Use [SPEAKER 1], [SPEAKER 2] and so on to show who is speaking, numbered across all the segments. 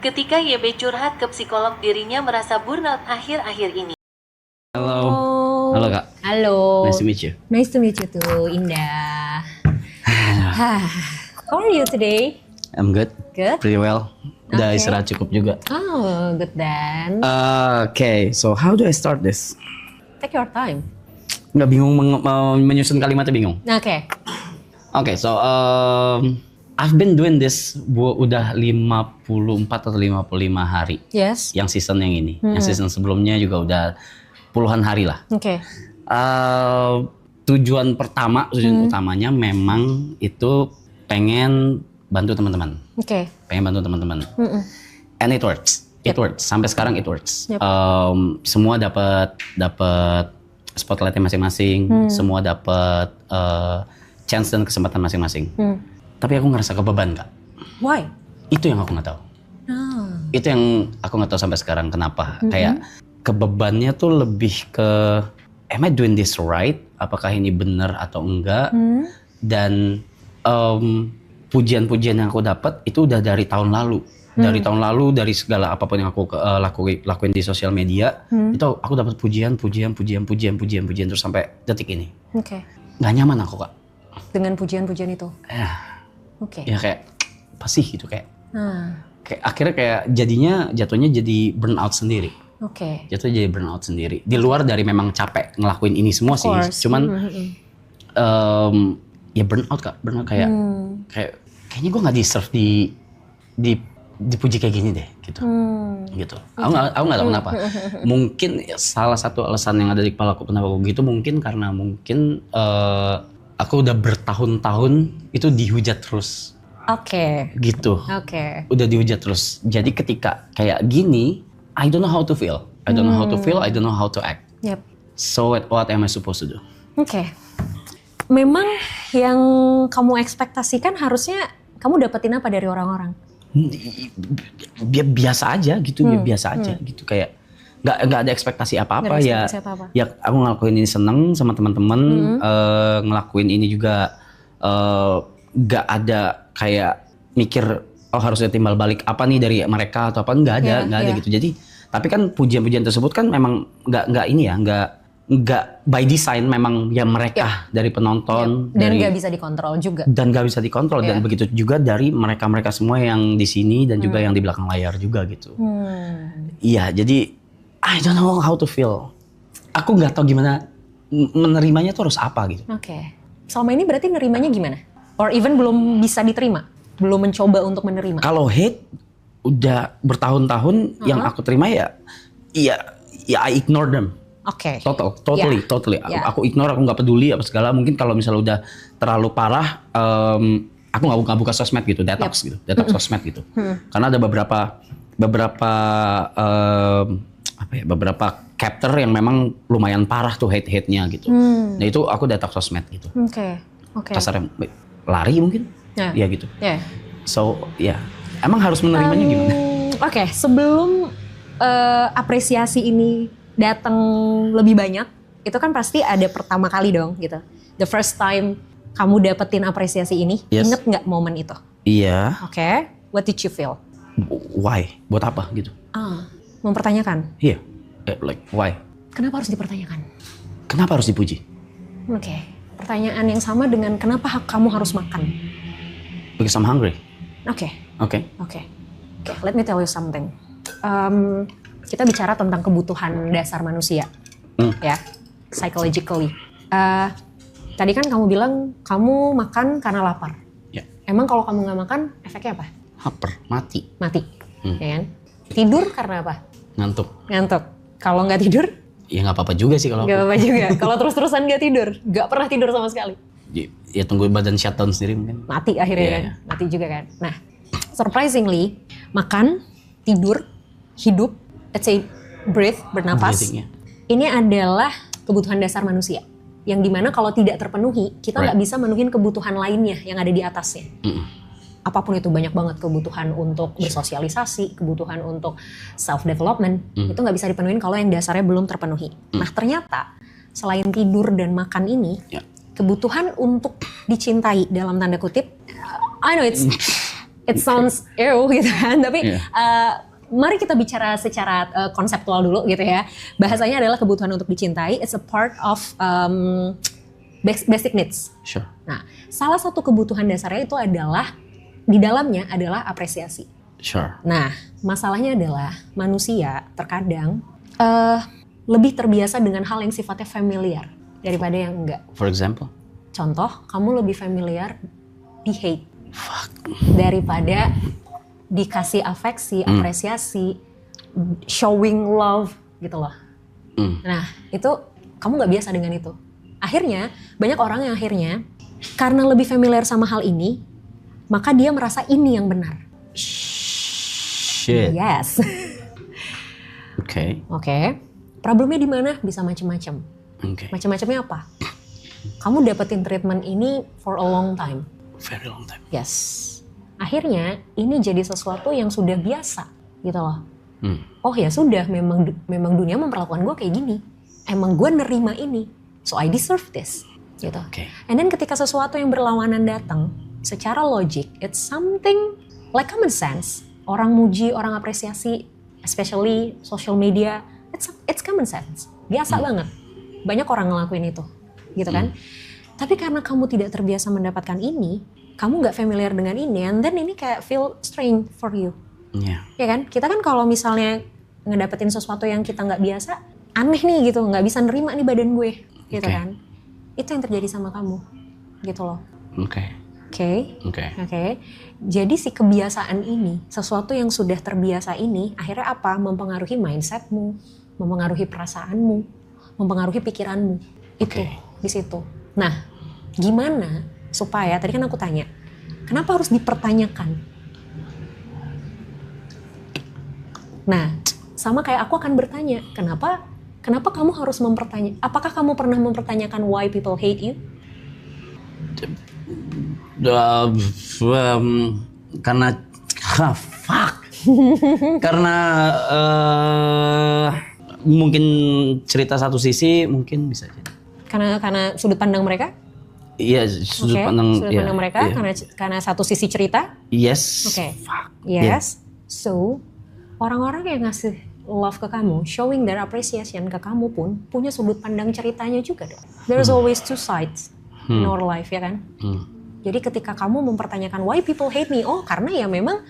[SPEAKER 1] ketika YB curhat ke psikolog dirinya merasa burnout akhir-akhir ini.
[SPEAKER 2] Halo. Halo Kak.
[SPEAKER 3] Halo.
[SPEAKER 2] Nice to meet you.
[SPEAKER 3] Nice to meet you too, Indah. How are you today?
[SPEAKER 2] I'm good.
[SPEAKER 3] Good?
[SPEAKER 2] Pretty well. Udah
[SPEAKER 3] Okay.
[SPEAKER 2] istirahat cukup juga.
[SPEAKER 3] Oh, good then.
[SPEAKER 2] Okay, so how do I start this?
[SPEAKER 3] Take your time.
[SPEAKER 2] Nggak bingung menyusun kalimatnya bingung.
[SPEAKER 3] Oke.
[SPEAKER 2] Okay, so I've been doing this udah 54 atau 55 hari.
[SPEAKER 3] Yes.
[SPEAKER 2] Yang season yang ini. Yang season sebelumnya juga udah puluhan hari lah.
[SPEAKER 3] Oke.
[SPEAKER 2] Tujuan utamanya memang itu pengen bantu teman-teman.
[SPEAKER 3] Oke.
[SPEAKER 2] Pengen bantu teman-teman. And it works. It works. Sampai sekarang it works.
[SPEAKER 3] Yep.
[SPEAKER 2] Semua dapat spotlightnya masing-masing. Semua dapat chance dan kesempatan masing-masing. Tapi aku ngerasa kebeban, Kak.
[SPEAKER 3] Why?
[SPEAKER 2] Itu yang aku nggak tahu. Itu yang aku nggak tahu sampai sekarang kenapa. Kayak kebebannya tuh lebih ke am I doing this right? Apakah ini benar atau enggak? Dan pujian-pujian yang aku dapat itu udah dari tahun lalu. Dari tahun lalu, dari segala apapun yang aku lakuin di sosial media, itu aku dapat pujian terus sampai detik ini.
[SPEAKER 3] Oke.
[SPEAKER 2] Nggak nyaman aku, Kak.
[SPEAKER 3] Dengan pujian-pujian itu. Oke.
[SPEAKER 2] Ya kayak apa sih gitu kayak akhirnya kayak jatuhnya jadi burnout sendiri.
[SPEAKER 3] Oke.
[SPEAKER 2] Jatuhnya jadi burnout sendiri. Di luar dari memang capek ngelakuin ini semua sih, cuman ya burnout, Kak. Burnout kayaknya gue nggak deserve dipuji kayak gini deh gitu. Gitu. Aku nggak tahu kenapa. Mungkin salah satu alasan yang ada di kepala aku kenapa aku gitu mungkin karena aku udah bertahun-tahun itu dihujat terus.
[SPEAKER 3] Oke.
[SPEAKER 2] Gitu.
[SPEAKER 3] Oke.
[SPEAKER 2] Udah dihujat terus. Jadi ketika kayak gini, I don't know how to feel. I don't know how to feel, I don't know how to act.
[SPEAKER 3] Yep.
[SPEAKER 2] So what am I supposed to do?
[SPEAKER 3] Oke. Memang yang kamu ekspektasikan harusnya kamu dapetin apa dari orang-orang?
[SPEAKER 2] Biasa aja gitu, biasa aja gitu kayak nggak ada ekspektasi apa-apa ya. Ya aku ngelakuin ini seneng sama teman-teman, ngelakuin ini juga nggak ada kayak mikir harusnya timbal balik apa nih dari mereka atau apa, nggak ada gitu. Jadi tapi kan pujian-pujian tersebut kan memang nggak ini ya, nggak by design, memang ya mereka dari penonton
[SPEAKER 3] dan nggak bisa dikontrol juga.
[SPEAKER 2] Dan nggak bisa dikontrol dan begitu juga dari mereka semua yang di sini dan juga yang di belakang layar juga gitu. Iya, jadi I don't know how to feel. Aku nggak tahu gimana menerimanya tuh harus apa gitu.
[SPEAKER 3] Oke. Selama ini berarti nerimanya gimana? Or even belum bisa diterima? Belum mencoba untuk menerima?
[SPEAKER 2] Kalau hate udah bertahun-tahun yang aku terima ya I ignore them.
[SPEAKER 3] Oke.
[SPEAKER 2] Totally. Aku ignore, aku nggak peduli apa segala. Mungkin kalau misalnya udah terlalu parah, aku nggak buka sosmed gitu, detox sosmed gitu. Karena ada beberapa capture yang memang lumayan parah tuh hate-nya gitu. Nah itu aku detox sosmed gitu.
[SPEAKER 3] Oke.
[SPEAKER 2] Kasarnya lari mungkin, ya gitu. So emang harus menerimanya gimana?
[SPEAKER 3] Oke, sebelum apresiasi ini datang lebih banyak, itu kan pasti ada pertama kali dong gitu. The first time kamu dapetin apresiasi ini, inget nggak momen itu? Iya. Oke, what did you feel?
[SPEAKER 2] Why? Buat apa gitu?
[SPEAKER 3] Mempertanyakan?
[SPEAKER 2] Iya, like why?
[SPEAKER 3] Kenapa harus dipertanyakan?
[SPEAKER 2] Kenapa harus dipuji?
[SPEAKER 3] Oke, pertanyaan yang sama dengan kenapa kamu harus makan?
[SPEAKER 2] Because I'm hungry.
[SPEAKER 3] Oke,
[SPEAKER 2] Okay.
[SPEAKER 3] let me tell you something. Kita bicara tentang kebutuhan dasar manusia, ya, psychologically. Tadi kan kamu bilang kamu makan karena lapar.
[SPEAKER 2] Yeah.
[SPEAKER 3] Emang kalau kamu nggak makan, efeknya apa?
[SPEAKER 2] Lapar, mati.
[SPEAKER 3] Ya kan? Tidur karena apa?
[SPEAKER 2] Ngantuk.
[SPEAKER 3] Kalau nggak tidur?
[SPEAKER 2] Ya nggak apa-apa juga sih kalau.
[SPEAKER 3] Nggak apa-apa juga. Kalau terus-terusan nggak tidur, nggak pernah tidur sama sekali.
[SPEAKER 2] Ya tunggu badan shutdown sendiri mungkin.
[SPEAKER 3] Mati akhirnya kan, mati juga kan. Nah, surprisingly, makan, tidur, hidup, let's say breathe, bernapas, ini adalah kebutuhan dasar manusia. Yang dimana kalau tidak terpenuhi, kita nggak bisa menuhin kebutuhan lainnya yang ada di atasnya. Apapun itu, banyak banget kebutuhan untuk bersosialisasi, kebutuhan untuk self-development, itu nggak bisa dipenuhin kalau yang dasarnya belum terpenuhi. Nah ternyata, selain tidur dan makan ini, kebutuhan untuk dicintai dalam tanda kutip, I know it sounds ew gitu kan, tapi mari kita bicara secara konseptual dulu gitu ya. Bahasanya adalah kebutuhan untuk dicintai. It's a part of basic needs.
[SPEAKER 2] Sure.
[SPEAKER 3] Nah, salah satu kebutuhan dasarnya itu adalah di dalamnya adalah apresiasi.
[SPEAKER 2] Sure.
[SPEAKER 3] Nah, masalahnya adalah manusia terkadang lebih terbiasa dengan hal yang sifatnya familiar daripada yang enggak.
[SPEAKER 2] For example?
[SPEAKER 3] Contoh, kamu lebih familiar di hate.
[SPEAKER 2] Fuck.
[SPEAKER 3] Daripada dikasih afeksi, apresiasi, showing love gitu loh. Nah, itu kamu nggak biasa dengan itu. Akhirnya, banyak orang yang akhirnya karena lebih familiar sama hal ini, maka dia merasa ini yang benar.
[SPEAKER 2] Shit.
[SPEAKER 3] Yes.
[SPEAKER 2] Oke.
[SPEAKER 3] Oke. Problemnya di mana? Bisa macam-macam.
[SPEAKER 2] Oke.
[SPEAKER 3] Macam-macamnya apa? Kamu dapetin treatment ini for a long time.
[SPEAKER 2] Very long time.
[SPEAKER 3] Yes. Akhirnya ini jadi sesuatu yang sudah biasa gitu loh. Oh ya sudah, memang dunia memperlakukan gue kayak gini. Emang gue nerima ini, so I deserve this gitu.
[SPEAKER 2] Okay.
[SPEAKER 3] And then ketika sesuatu yang berlawanan datang, secara logik, it's something like common sense. Orang muji, orang apresiasi, especially social media, it's common sense. Biasa banget. Banyak orang ngelakuin itu, gitu kan? Tapi karena kamu tidak terbiasa mendapatkan ini, kamu nggak familiar dengan ini, and then ini kayak feel strange for you.
[SPEAKER 2] Yeah.
[SPEAKER 3] Ya kan? Kita kan kalau misalnya ngedapetin sesuatu yang kita nggak biasa, aneh nih gitu, nggak bisa nerima nih badan gue, gitu kan? Itu yang terjadi sama kamu, gitu loh.
[SPEAKER 2] Oke.
[SPEAKER 3] Jadi si kebiasaan ini, sesuatu yang sudah terbiasa ini, akhirnya apa? Mempengaruhi mindsetmu, mempengaruhi perasaanmu, mempengaruhi pikiranmu. Itu di situ. Nah, gimana supaya, tadi kan aku tanya, kenapa harus dipertanyakan? Nah, sama kayak aku akan bertanya, kenapa kamu harus mempertanyakan? Apakah kamu pernah mempertanyakan why people hate you?
[SPEAKER 2] Karena karena mungkin cerita satu sisi mungkin bisa jadi.
[SPEAKER 3] Karena sudut pandang mereka?
[SPEAKER 2] Iya, sudut pandang
[SPEAKER 3] mereka. Karena satu sisi cerita?
[SPEAKER 2] Yes.
[SPEAKER 3] Yes. So, orang-orang yang ngasih love ke kamu, showing their appreciation ke kamu pun punya sudut pandang ceritanya juga dong. There's always two sides in our life, ya kan? Jadi ketika kamu mempertanyakan why people hate me, karena ya memang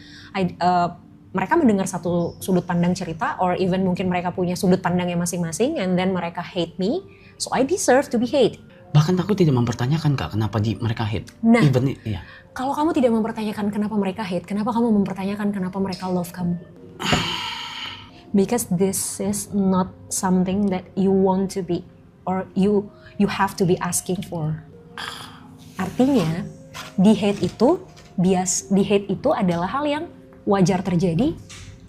[SPEAKER 3] mereka mendengar satu sudut pandang cerita, or even mungkin mereka punya sudut pandangnya masing-masing, and then mereka hate me, so I deserve to be hate.
[SPEAKER 2] Bahkan aku tidak mempertanyakan Kak, kenapa mereka hate.
[SPEAKER 3] Nah,
[SPEAKER 2] kalau
[SPEAKER 3] kamu tidak mempertanyakan kenapa mereka hate, kenapa kamu mempertanyakan kenapa mereka love kamu? Because this is not something that you want to be, or you have to be asking for. Artinya, di hate itu adalah hal yang wajar terjadi,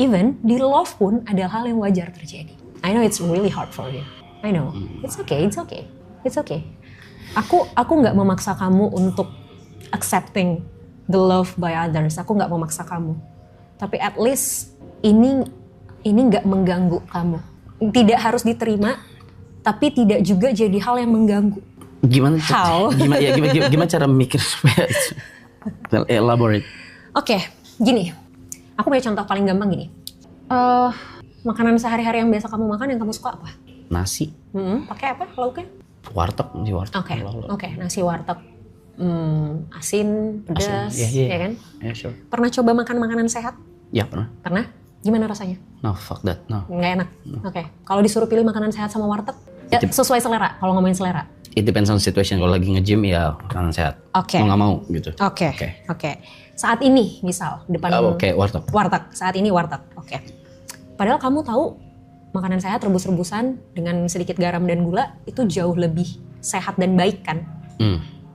[SPEAKER 3] even di love pun adalah hal yang wajar terjadi. I know it's really hard for you. I know. It's okay. Aku nggak memaksa kamu untuk accepting the love by others. Aku nggak memaksa kamu. Tapi at least ini nggak mengganggu kamu. Tidak harus diterima, tapi tidak juga jadi hal yang mengganggu.
[SPEAKER 2] Gimana cara mikir supaya elaborate?
[SPEAKER 3] Oke, gini. Aku punya contoh paling gampang gini. Makanan sehari-hari yang biasa kamu makan yang kamu suka apa?
[SPEAKER 2] Nasi.
[SPEAKER 3] Pakai apa lauknya?
[SPEAKER 2] Warteg.
[SPEAKER 3] Oke, nasi warteg. Asin, pedas, ya kan?
[SPEAKER 2] Yeah, sure.
[SPEAKER 3] Pernah coba makan makanan sehat?
[SPEAKER 2] Ya, pernah.
[SPEAKER 3] Pernah? Gimana rasanya?
[SPEAKER 2] No, fuck that. No.
[SPEAKER 3] Nggak enak? No. Oke. Kalau disuruh pilih makanan sehat sama warteg, sesuai selera, kalau ngomongin selera.
[SPEAKER 2] It depends on situation. Kalau lagi nge-gym ya makanan sehat.
[SPEAKER 3] Oke.
[SPEAKER 2] Mau nggak mau gitu.
[SPEAKER 3] Oke. Saat ini misal depan
[SPEAKER 2] warteg.
[SPEAKER 3] Saat ini warteg. Oke. Padahal kamu tahu makanan sehat rebus-rebusan dengan sedikit garam dan gula itu jauh lebih sehat dan baik kan?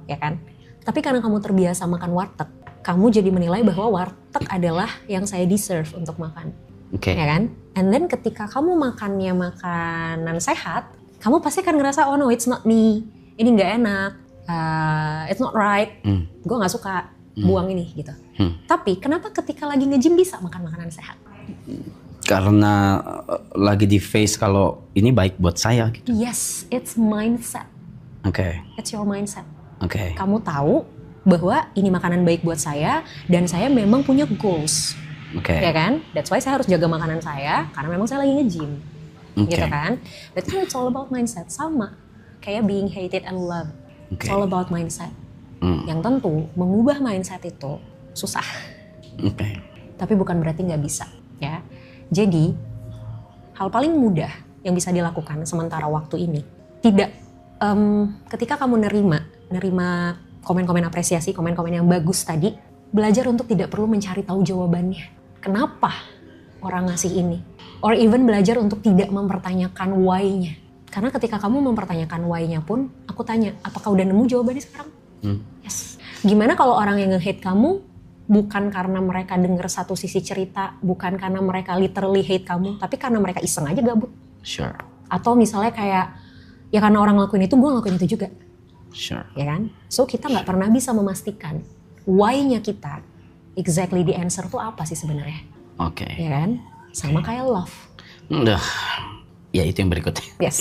[SPEAKER 3] Ya kan? Tapi karena kamu terbiasa makan warteg, kamu jadi menilai bahwa warteg adalah yang saya deserve untuk makan. Ya kan? And then ketika kamu makannya makanan sehat, kamu pasti akan ngerasa, oh no, it's not me. Ini nggak enak. It's not right. Gue nggak suka buang ini gitu. Tapi kenapa ketika lagi nge-gym bisa makan makanan sehat?
[SPEAKER 2] Karena lagi di face kalau ini baik buat saya gitu.
[SPEAKER 3] Yes, it's mindset.
[SPEAKER 2] Oke.
[SPEAKER 3] It's your mindset.
[SPEAKER 2] Oke.
[SPEAKER 3] Kamu tahu bahwa ini makanan baik buat saya dan saya memang punya goals.
[SPEAKER 2] Oke.
[SPEAKER 3] Ya kan? That's why saya harus jaga makanan saya karena memang saya lagi nge-gym. Gitu kan? But it's all about mindset. Sama kayak being hated and loved. It's all about mindset. Yang tentu mengubah mindset itu susah. Tapi bukan berarti nggak bisa, ya. Jadi hal paling mudah yang bisa dilakukan sementara waktu ini, tidak ketika kamu nerima komen-komen apresiasi, komen-komen yang bagus tadi, belajar untuk tidak perlu mencari tahu jawabannya. Kenapa orang ngasih ini? Or even belajar untuk tidak mempertanyakan why-nya. Karena ketika kamu mempertanyakan why-nya pun, aku tanya, apakah udah nemu jawabannya sekarang? Yes. Gimana kalau orang yang nge-hate kamu bukan karena mereka denger satu sisi cerita, bukan karena mereka literally hate kamu, tapi karena mereka iseng aja gabut.
[SPEAKER 2] Sure.
[SPEAKER 3] Atau misalnya kayak, ya karena orang ngelakuin itu, gue ngelakuin itu juga.
[SPEAKER 2] Sure.
[SPEAKER 3] Ya kan? So kita nggak pernah bisa memastikan why-nya kita, exactly the answer tuh apa sih sebenarnya.
[SPEAKER 2] Oke.
[SPEAKER 3] Ya kan? Sama kayak love.
[SPEAKER 2] Udah. Ya itu yang berikutnya.
[SPEAKER 3] Yes.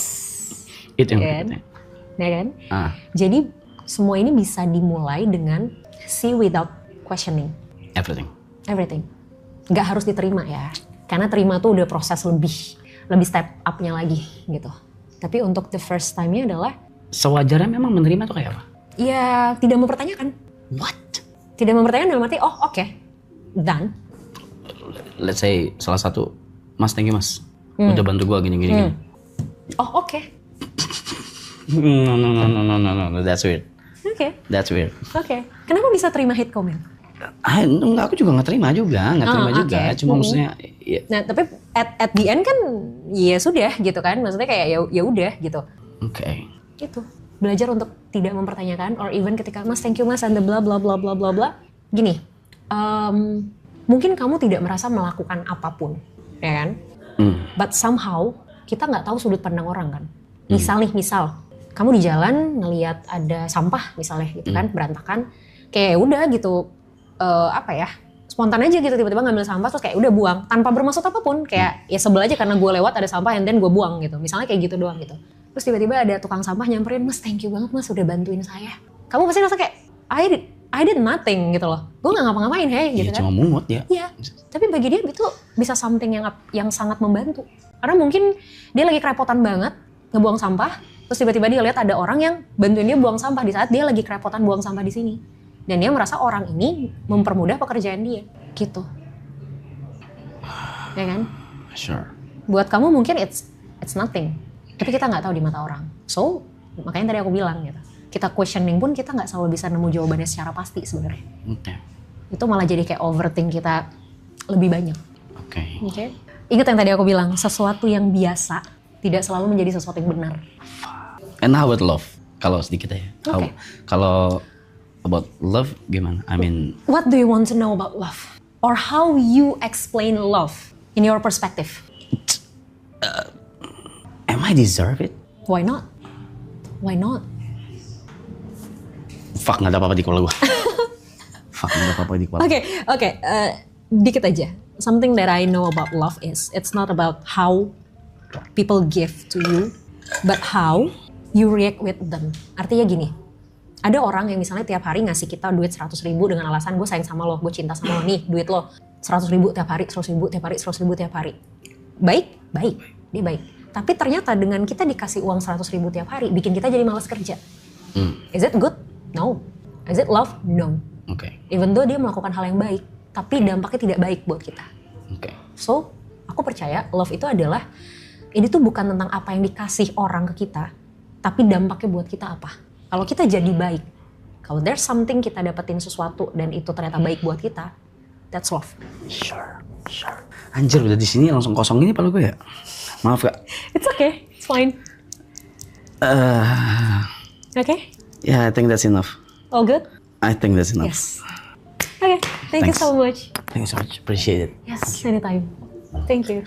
[SPEAKER 2] Itu yang
[SPEAKER 3] Ya kan?
[SPEAKER 2] berikutnya.
[SPEAKER 3] Ya kan? Jadi semua ini bisa dimulai dengan see without questioning. Everything. Nggak harus diterima ya. Karena terima tuh udah proses lebih step up-nya lagi gitu. Tapi untuk the first time-nya adalah
[SPEAKER 2] sewajarnya memang menerima tuh kayak apa?
[SPEAKER 3] Ya tidak mempertanyakan.
[SPEAKER 2] What?
[SPEAKER 3] Tidak mempertanyakan dalam arti oke, done.
[SPEAKER 2] Let's say salah satu, Mas thank you Mas. Udah bantu gua gini.
[SPEAKER 3] Oh oke.
[SPEAKER 2] No, that's weird.
[SPEAKER 3] Oke.
[SPEAKER 2] That's weird.
[SPEAKER 3] Oke. Kenapa bisa terima hate comment?
[SPEAKER 2] Enggak, aku juga nggak terima juga. Cuma maksudnya. Ya.
[SPEAKER 3] Nah, tapi at the end kan, ya sudah gitu kan. Maksudnya kayak ya udah gitu.
[SPEAKER 2] Oke.
[SPEAKER 3] Itu belajar untuk tidak mempertanyakan, or even ketika Mas thank you Mas and the bla bla bla bla bla bla. Gini, mungkin kamu tidak merasa melakukan apapun, ya kan? But somehow kita nggak tahu sudut pandang orang kan. Misal kamu di jalan ngelihat ada sampah misalnya gitu kan, berantakan, kayak udah gitu, spontan aja gitu tiba-tiba ngambil sampah terus kayak udah buang tanpa bermaksud apapun, kayak ya sebel aja karena gue lewat ada sampah and then gue buang gitu, misalnya kayak gitu doang gitu. Terus tiba-tiba ada tukang sampah nyamperin, Mas thank you banget Mas udah bantuin saya. Kamu pasti rasa kayak I did nothing gitu loh, gue nggak ngapa-ngapain gitu kan.
[SPEAKER 2] Cuma mungut ya.
[SPEAKER 3] Iya, tapi bagi dia itu bisa something yang sangat membantu. Karena mungkin dia lagi kerepotan banget ngebuang sampah, terus tiba-tiba dia lihat ada orang yang bantuin dia buang sampah di saat dia lagi kerepotan buang sampah di sini. Dan dia merasa orang ini mempermudah pekerjaan dia, gitu. Ya kan?
[SPEAKER 2] Sure.
[SPEAKER 3] Buat kamu mungkin it's nothing, tapi kita nggak tahu di mata orang. So, makanya tadi aku bilang gitu. Kita questioning pun kita nggak selalu bisa nemu jawabannya secara pasti sebenarnya. Itu malah jadi kayak overthink kita lebih banyak. Oke. Ingat yang tadi aku bilang, sesuatu yang biasa tidak selalu menjadi sesuatu yang benar.
[SPEAKER 2] And how about love? Kalau sedikit aja.
[SPEAKER 3] Okay.
[SPEAKER 2] Kalau about love gimana? I mean,
[SPEAKER 3] what do you want to know about love? Or how you explain love in your perspective?
[SPEAKER 2] Am I deserve it?
[SPEAKER 3] Why not? Why not?
[SPEAKER 2] Fuck, nggak ada apa-apa di kepala gue. Fuck, nggak ada apa-apa di kepala.
[SPEAKER 3] Oke. Dikit aja. Something that I know about love is it's not about how people give to you, but how you react with them. Artinya gini, ada orang yang misalnya tiap hari ngasih kita duit 100.000 dengan alasan gue sayang sama lo, gue cinta sama lo, nih duit lo 100.000 tiap hari, 100.000 tiap hari, 100.000 tiap hari. Baik, dia baik. Tapi ternyata dengan kita dikasih uang 100.000 tiap hari, bikin kita jadi malas kerja. Is it good? No. Is it love? No. Even though dia melakukan hal yang baik, tapi dampaknya tidak baik buat kita. So, aku percaya love itu adalah, ini tuh bukan tentang apa yang dikasih orang ke kita, tapi dampaknya buat kita apa. Kalau kita jadi baik, kalau there's something kita dapetin sesuatu dan itu ternyata baik buat kita, that's love.
[SPEAKER 2] Sure. Anjir, udah di sini langsung kosong ini palu gue ya. Maaf Kak.
[SPEAKER 3] It's okay, it's fine. Okay?
[SPEAKER 2] Yeah, I think that's enough.
[SPEAKER 3] All good?
[SPEAKER 2] I think that's enough.
[SPEAKER 3] Yes. Okay, thank you so much.
[SPEAKER 2] Thank you so much. Appreciate it.
[SPEAKER 3] Yes, anytime. Thank you.